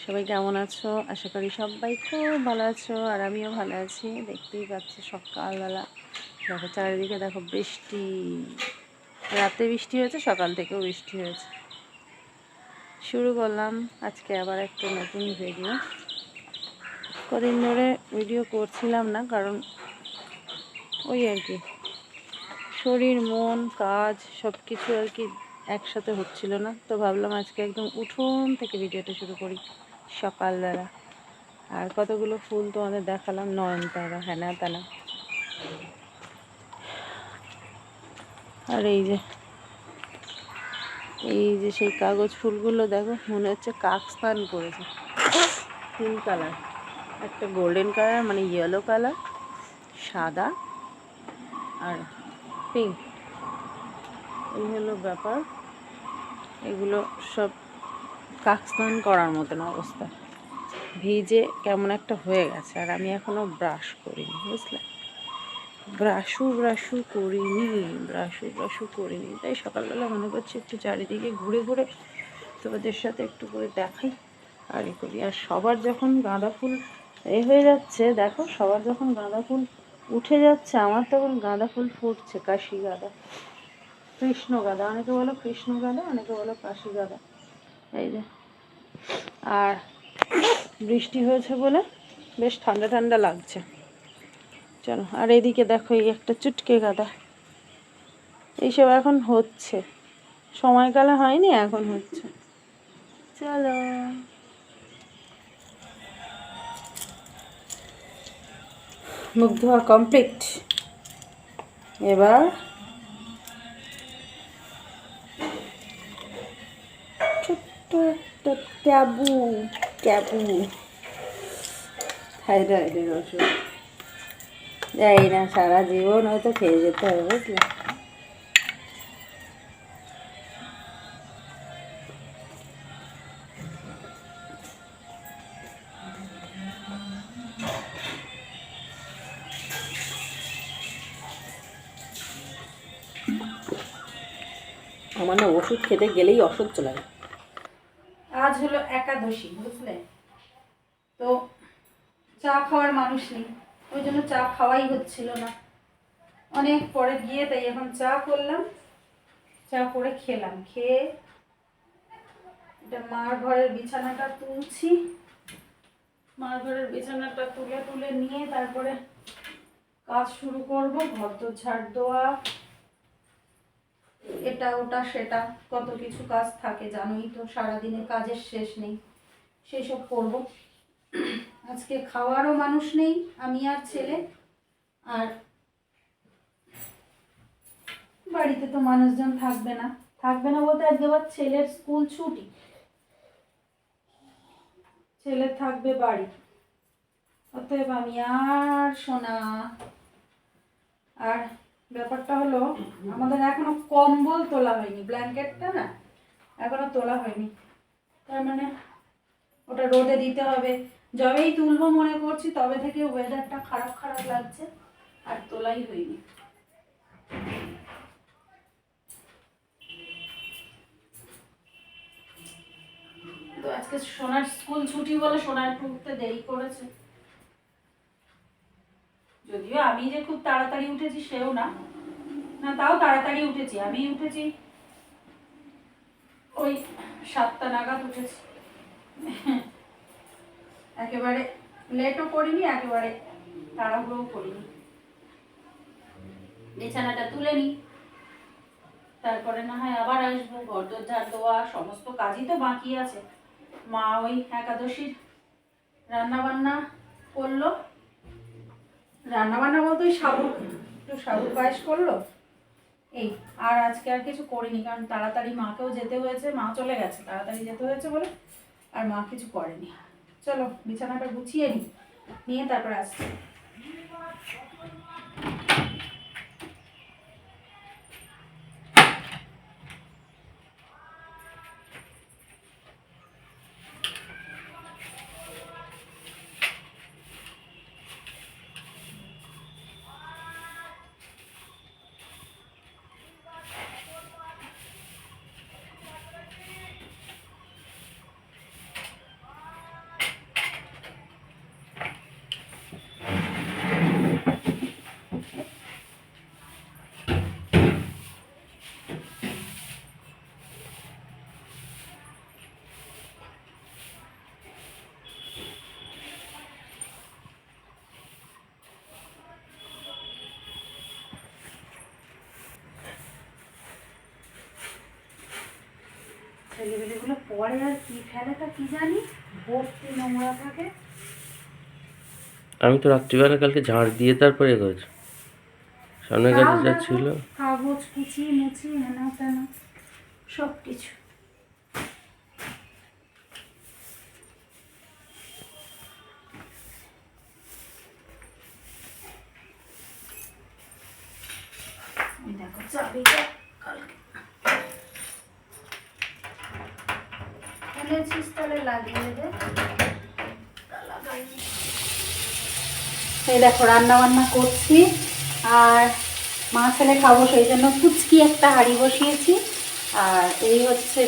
সবাই কেমন আছো? আশা করি সবাই খুব ভালো আছো, আর আমিও ভালো আছি। দেখতেই পাচ্ছি সকালবেলা দেখো চারিদিকে, দেখো বৃষ্টি। রাতে বৃষ্টি হয়েছে, সকাল থেকেও বৃষ্টি হয়েছে। শুরু করলাম আজকে আবার একটা নতুন ভিডিও। কদিন ধরে ভিডিও করছিলাম না, কারণ ওই আর কি শরীর মন কাজ সব কিছু আর কি একসাথে হচ্ছিল না। তো ভাবলাম আজকে একদম উঠোন থেকে ভিডিওটা শুরু করি সকালবেলা। আর কতগুলো ফুল তোমাদের দেখালাম, নয়নতারা, হ্যানা তানা। আর এই যে সেই কাগজ ফুলগুলো দেখো, মনে হচ্ছে কাক স্নান করেছে। 3 কালার, একটা গোল্ডেন কালার মানে ইয়েলো কালার, সাদা আর পিঙ্ক। এই হলো ব্যাপার। এগুলো সব কাক স্নান করার মতন অবস্থা, ভিজে কেমন একটা হয়ে গেছে। আর আমি এখনো ব্রাশ করিনি, বুঝলে, ব্রাশু করিনি। তাই সকালবেলা মনে করছি একটু চারিদিকে ঘুরে ঘুরে তোমাদের সাথে একটু করে দেখাই আর ই করি। আর সবার যখন গাঁদা ফুল হয়ে যাচ্ছে, দেখো সবার যখন গাঁদা ফুল উঠে যাচ্ছে, আমার তখন গাঁদা ফুল ফুটছে। কাশি গাঁদা, কৃষ্ণ গাঁদা, অনেকে বলো কৃষ্ণ গাঁদা, অনেকে বলো কাশি গাঁদা। এই যে, আর বৃষ্টি হয়েছে বলে বেশ ঠান্ডা ঠান্ডা লাগছে। চলো, আর এদিকে দেখো এই একটা চুটকে গাঁদা। এইসব এখন হচ্ছে, সময়কালে হয়নি, এখন হচ্ছে। চলো, মুখ ধোয়া কমপ্লিট। এবার ছোট্ট একটা ট্যাবু থাইরয়েডের ওষুধ। যাই না, সারা জীবন হয়তো খেয়ে যেতে হবে, বুঝলে। আমার না ওষুধ খেতে গেলেই অসহ্য লাগে। আজ হলো একাদশী, বুঝলে, তো চা খাওয়ার মানুষ নেই, ওই জন্য চা খাওয়াই হচ্ছিল না। অনেক পরে গিয়ে তাই এখন চা করলাম, চা করে খেলাম। খেয়ে এটা মার ঘরের বিছানাটা তুলছি। মার ঘরের বিছানাটা তুলে তুলে নিয়ে তারপরে কাজ শুরু করব। ঘর তো ঝাড় দেওয়া, এটা ওটা সেটা কত কিছু কাজ থাকে, জানোই তো, সারাদিনে কাজের শেষ নেই, সেই সব করব। আজকে খাওয়ারও মানুষ নেই, আমি আর ছেলে। আর বাড়িতে তো মানুষজন থাকবে না বলতে আজকে আবার ছেলের স্কুল ছুটি, ছেলে থাকবে বাড়ি। অতএব আমি আর সোনা। আর ব্যাপারটা হলো, আমাদের এখনো কম্বল তোলা হয়নি, ব্ল্যাঙ্কেটটা না এখনো তোলা হয়নি। তার মানে ওটা রোদে দিতে হবে। যবেই তুলবো মনে করছি, তবে থেকে ওয়েদারটা খারাপ খারাপ লাগছে, আর তোলাই হয়নি। তো আজকে সোনার স্কুল ছুটি বলে সোনার একটু উঠতে দেরি করেছে। যদিও আমি যে খুব তাড়াতাড়ি উঠেছি সেও না, তাও তাড়াতাড়ি উঠেছি। আমি উঠেছি ওই 7টা নাগাদ উঠেছি। একেবারে লেটও করিনি, একেবারে তাড়াহুড়োও করিনি। বিছানাটা তুলে নিই, তারপরে না হয় আবার আসবো। ঘর দর ঝাড় দেওয়া সমস্ত কাজই তো বাকি আছে। মা ওই একাদশীর রান্না বান্না করলো, রান্না বান্না বলতে ওই একটু সাবু পায়েস করলো, এই। আর আজকে আর কিছু করিনি, কারণ তাড়াতাড়ি মাকেও যেতে হয়েছে, মা চলে গেছে, তাড়াতাড়ি যেতে হয়েছে বলে আর মা কিছু করেনি। চলো বিছানাটা গুছিয়ে নিয়ে তারপর আসছি। পরে আর কি ফেলে তা কি জানি, ভর্তি নোংরা থাকে। আমি তো রাত্রিবেলা কালকে ঝাড় দিয়ে তারপরে করেছি, সামনের কাছে যা ছিল। কাগজ কুচি মুচি হেনা তেনা সব কিছু। দেখো চাবিটা কালকে এনেছিস, তাহলে লাগিয়ে দে। এই দেখো রান্না বান্না করছি, আর মা ছেলে খাবো সেই জন্য ফুচকি একটা হাঁড়ি বসিয়েছি। আর এই হচ্ছে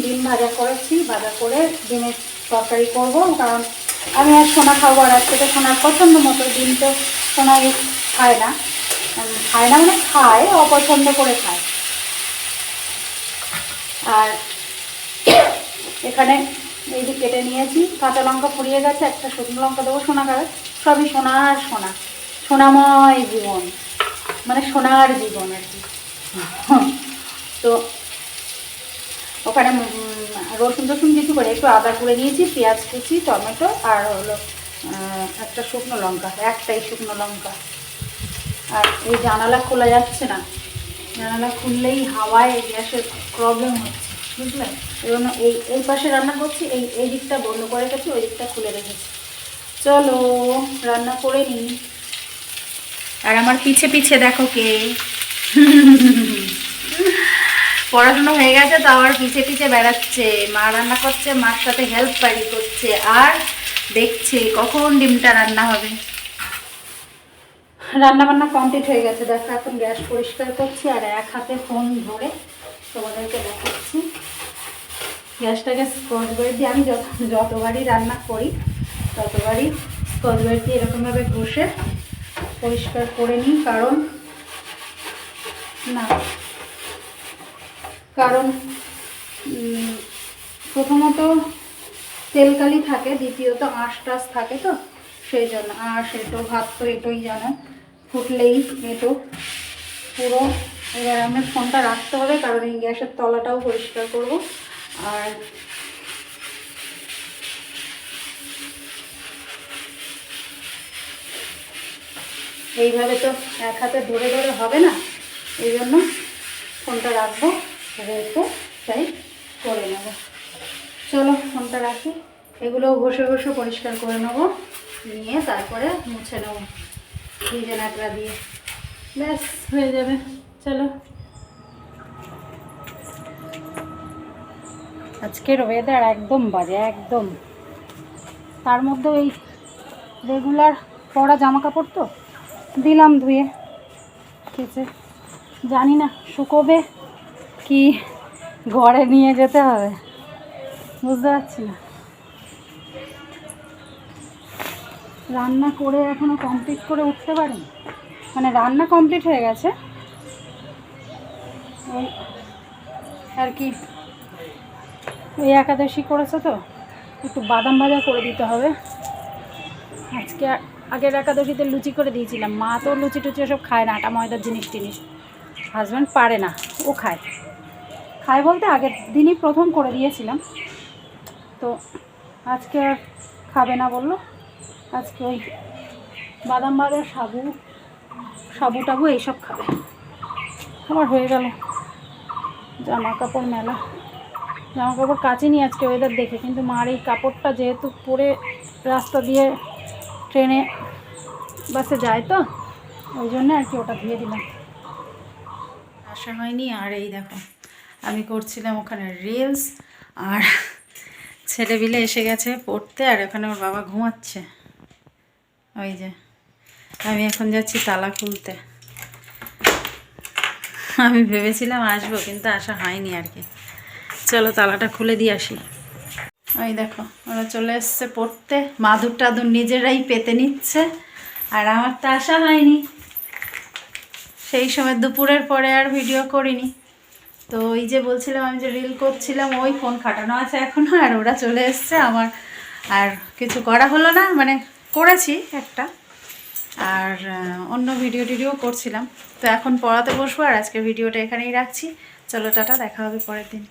ডিম ভাজা করেছি, ভাজা করে ডিমের তরকারি করবো, কারণ আমি আর সোনা খাবো। আর আজকে তো সোনার পছন্দ মতো ডিম তো সোনা খায় না, খায় না মানে খায়, অপছন্দ করে খায়। আর এখানে এই যে কেটে নিয়েছি, কাঁচা লঙ্কা ফুরিয়ে গেছে, একটা শুকনো লঙ্কা দেবো, সোনা খাবে। সবই সোনা আর সোনা, সোনাময় জীবন, মানে সোনার জীবন আর কি। তো ওখানে রসুন টসুন কিছু করে একটু আদা করে নিয়েছি, পেঁয়াজ কুচি, টমেটো, আর হলো একটা শুকনো লঙ্কা, একটাই শুকনো লঙ্কা। আর এই জানালা খোলা যাচ্ছে না, জানালা খুললেই হাওয়ায় গ্যাসের প্রবলেম হচ্ছে, বুঝলেন? এই জন্য এই পাশে রান্না করছি, এই দিকটা বন্ধ করে রেখেছি, ওই দিকটা খুলে রেখেছি। চলো রান্না করে নিই। আর আমার পিছে পিছে দেখো কে, পড়াশোনা হয়ে গেছে তো আবার পিছে পিছে বেড়াচ্ছে। মা রান্না করছে, মার সাথে হেল্প পারি করছে, আর দেখছে কখন ডিমটা রান্না হবে। রান্না বান্না কমপ্লিট হয়ে গেছে, দেখো এখন গ্যাস পরিষ্কার করছি, আর এক হাতে ফোন ধরে তোমাদেরকে দেখাচ্ছি। গ্যাসটাকে স্কচ ব্রাইট দিয়ে, আমি যতবারই রান্না করি ততবারই স্কচ ব্রাইট দিয়ে এরকমভাবে ঘষে পরিষ্কার করে নিই, কারণ প্রথমত তেলকালি থাকে, দ্বিতীয়ত আঁশ টাশ থাকে, তো সেই জন্য। আর সেটো ভাত তো এটোই জানো, ফুটলেই এটো পুরো। এবার আমি ফোনটা রাখতে হবে, কারণ এই গ্যাসের তলাটাও পরিষ্কার করব। আর এইভাবে তো এক হাতে ধরে ধরে হবে না, এই জন্য ফোনটা রাখবো, রেখে তাই করে নেব। চলো ফোনটা রাখি, এগুলো ঘষে ঘষে পরিষ্কার করে নেবো, নিয়ে তারপরে মুছে নেবো ভিজে ন্যাকড়া দিয়ে, ব্যাস হয়ে যাবে। চলো, আজকের ওয়েদার একদম বাজে, একদম। তার মধ্যে এই রেগুলার পরা জামা কাপড় তো দিলাম ধুয়ে, কেচে, জানি না শুকোবে কি ঘরে নিয়ে যেতে হবে, বুঝতে পারছি না। রান্না করে এখনো কমপ্লিট করে উঠতে পারিনি, মানে রান্না কমপ্লিট হয়ে গেছে, ওই আর কি ওই একাদশী করেছে তো একটু বাদাম ভাজা করে দিতে হবে। আজকে আগের একাদশীতে লুচি করে দিয়েছিলাম, মা তো লুচি টুচি ওসব খায় না, আটা ময়দার জিনিস টিনিস, হাজব্যান্ড পারে না, ও খায় বলতে আগের দিনই প্রথম করে দিয়েছিলাম, তো আজকে আর খাবে না বললো। আজকে ওই বাদাম ভাজা, সাবু টাবু এইসব খাবে। আমার হয়ে গেল জামা কাপড় মেলা, জামা কাপড় কাচিনি আজকে ওয়েদার দেখে, কিন্তু মার এই কাপড়টা যেহেতু পরে রাস্তা দিয়ে ট্রেনে বাসে যায় তো ওই জন্য আর কি ওটা ধুয়ে দিলাম। আসা হয়নি। আর এই দেখো আমি করছিলাম ওখানে রিলস, আর ছেলেপিলে এসে গেছে পড়তে, আর ওখানে ওর বাবা ঘুমাচ্ছে। ওই যে আমি এখন যাচ্ছি তালা খুলতে, আমি ভেবেছিলাম আসবো কিন্তু আসা হয়নি আর কি। চলো তালাটা খুলে দিয়ে আসি। ওই দেখো ওরা চলে এসছে পড়তে, মাদুর টাদুর নিজেরাই পেতে নিচ্ছে, আর আমার তো আসা হয়নি। সেই সময় দুপুরের পরে আর ভিডিও করিনি, তো ওই যে বলছিলাম আমি যে রিল করছিলাম, ওই ফোন খাটানো আছে এখনও, আর ওরা চলে এসছে, আমার আর কিছু করা হলো না, মানে করেছি একটা, আর অন্য ভিডিও করছিলাম। তো এখন পড়াতে বসবো, আর আজকের ভিডিওটা এখানেই রাখছি। চলো টাটা, দেখা হবে পরের দিন।